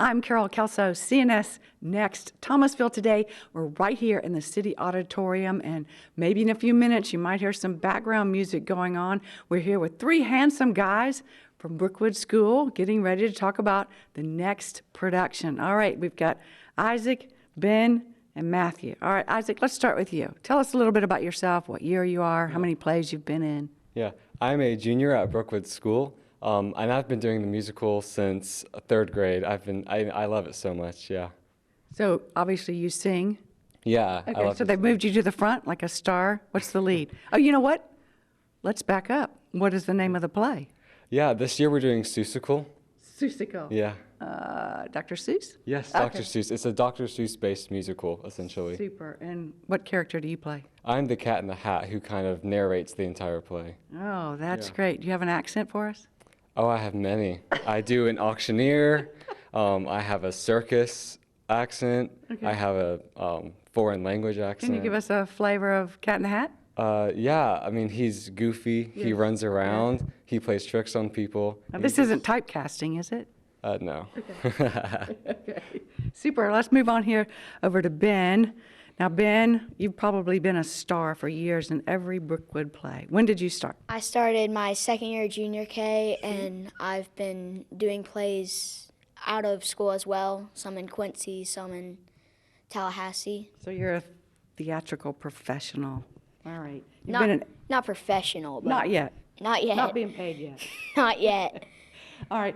I'm Carol Kelso, CNS Next. Thomasville today. We're right here in the City Auditorium, and maybe in a few minutes you might hear some background music going on. We're here with three handsome guys from Brookwood School getting ready to talk about the next production. All right, we've got Isaac, Ben, and Matthew. All right, Isaac, let's start with you. Tell us a little bit about yourself, what year you are, how many plays you've been in. Yeah, I'm a junior at Brookwood School, and I've been doing the musical since third grade. I love it so much, yeah. So obviously you sing. Yeah, I Okay, love so it. they've moved you to the front like a star. What's the lead? Oh, you know what? Let's back up. What is the name of the play? Yeah, this year we're doing Seussical. Seussical. Yeah. Dr. Seuss? Yes, Okay. Dr. Seuss. It's a Dr. Seuss-based musical, essentially. Super. And what character do you play? I'm the Cat in the Hat who kind of narrates the entire play. Oh, that's Yeah. great. Do you have an accent for us? Oh, I have many. I do an auctioneer. I have a circus accent. Okay. I have a foreign language accent. Can you give us a flavor of Cat in the Hat? Yeah, I mean, he's goofy. He Yes. runs around. He plays tricks on people. Now, this isn't typecasting, is it? No. Okay. Super. Let's move on here over to Ben. Now, Ben, you've probably been a star for years in every Brookwood play. When did you start? I started my second year junior K, and I've been doing plays out of school as well, some in Quincy, some in Tallahassee. So you're a theatrical professional. All right. You've Not, been not professional, but not yet. Not yet. Not being paid yet. Not yet. All right.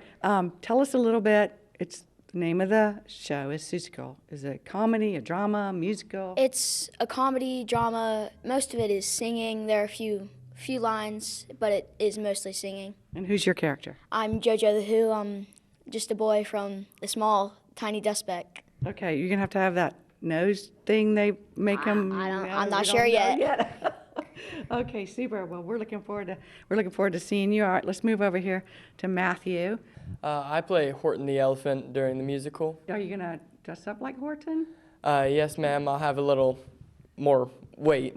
Tell us a little bit. It's the name of the show is Seussical. Is it a comedy, a drama, a musical? It's a comedy, drama. Most of it is singing. There are a few lines, but it is mostly singing. And who's your character? I'm JoJo the Who. I'm just a boy from a small, tiny dust speck. Okay, you're gonna have that nose thing they make them. I'm not sure yet. Okay, super. Well, we're looking forward to seeing you. All right, let's move over here to Matthew. I play Horton the Elephant during the musical. Are you gonna dress up like Horton? Yes, ma'am. I'll have a little more weight.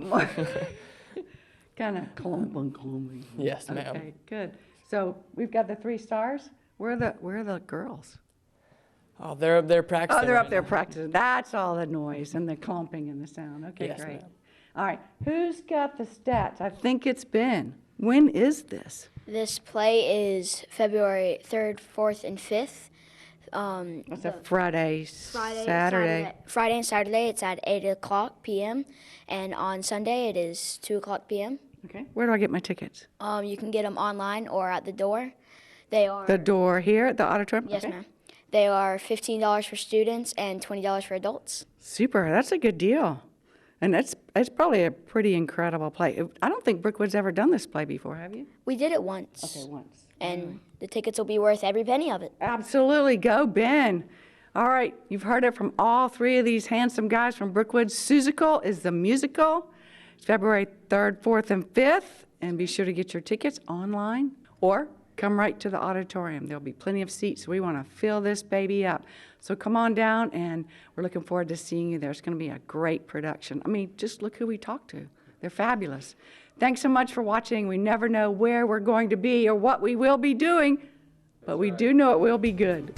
Kind of clumping. Yes, ma'am. Okay, good. So we've got the three stars. Where are the girls? Oh, they're practicing. Oh, they're right up there now. practicing. That's all the noise and the clumping and the sound. Okay, Yes, great. ma'am. All right, who's got the stats? I think it's Ben. When is this? This play is February 3rd, 4th, and 5th. It's a Friday, Saturday. Friday and Saturday, it's at 8 o'clock p.m. And on Sunday, it is 2 o'clock p.m. Okay, where do I get my tickets? You can get them online or at the door. They are, The door here at the auditorium? yes, Okay. ma'am. They are $15 for students and $20 for adults. Super, that's a good deal. And it's probably a pretty incredible play. I don't think Brookwood's ever done this play before, have you? We did it once. Okay, once. And the tickets will be worth every penny of it. Absolutely. Go, Ben. All right. You've heard it from all three of these handsome guys from Brookwood. Seussical is the musical. It's February 3rd, 4th, and 5th. And be sure to get your tickets online or come right to the auditorium. There'll be plenty of seats. We want to fill this baby up. So come on down, and we're looking forward to seeing you there. It's going to be a great production. I mean, just look who we talked to. They're fabulous. Thanks so much for watching. We never know where we're going to be or what we will be doing, but we do know it will be good.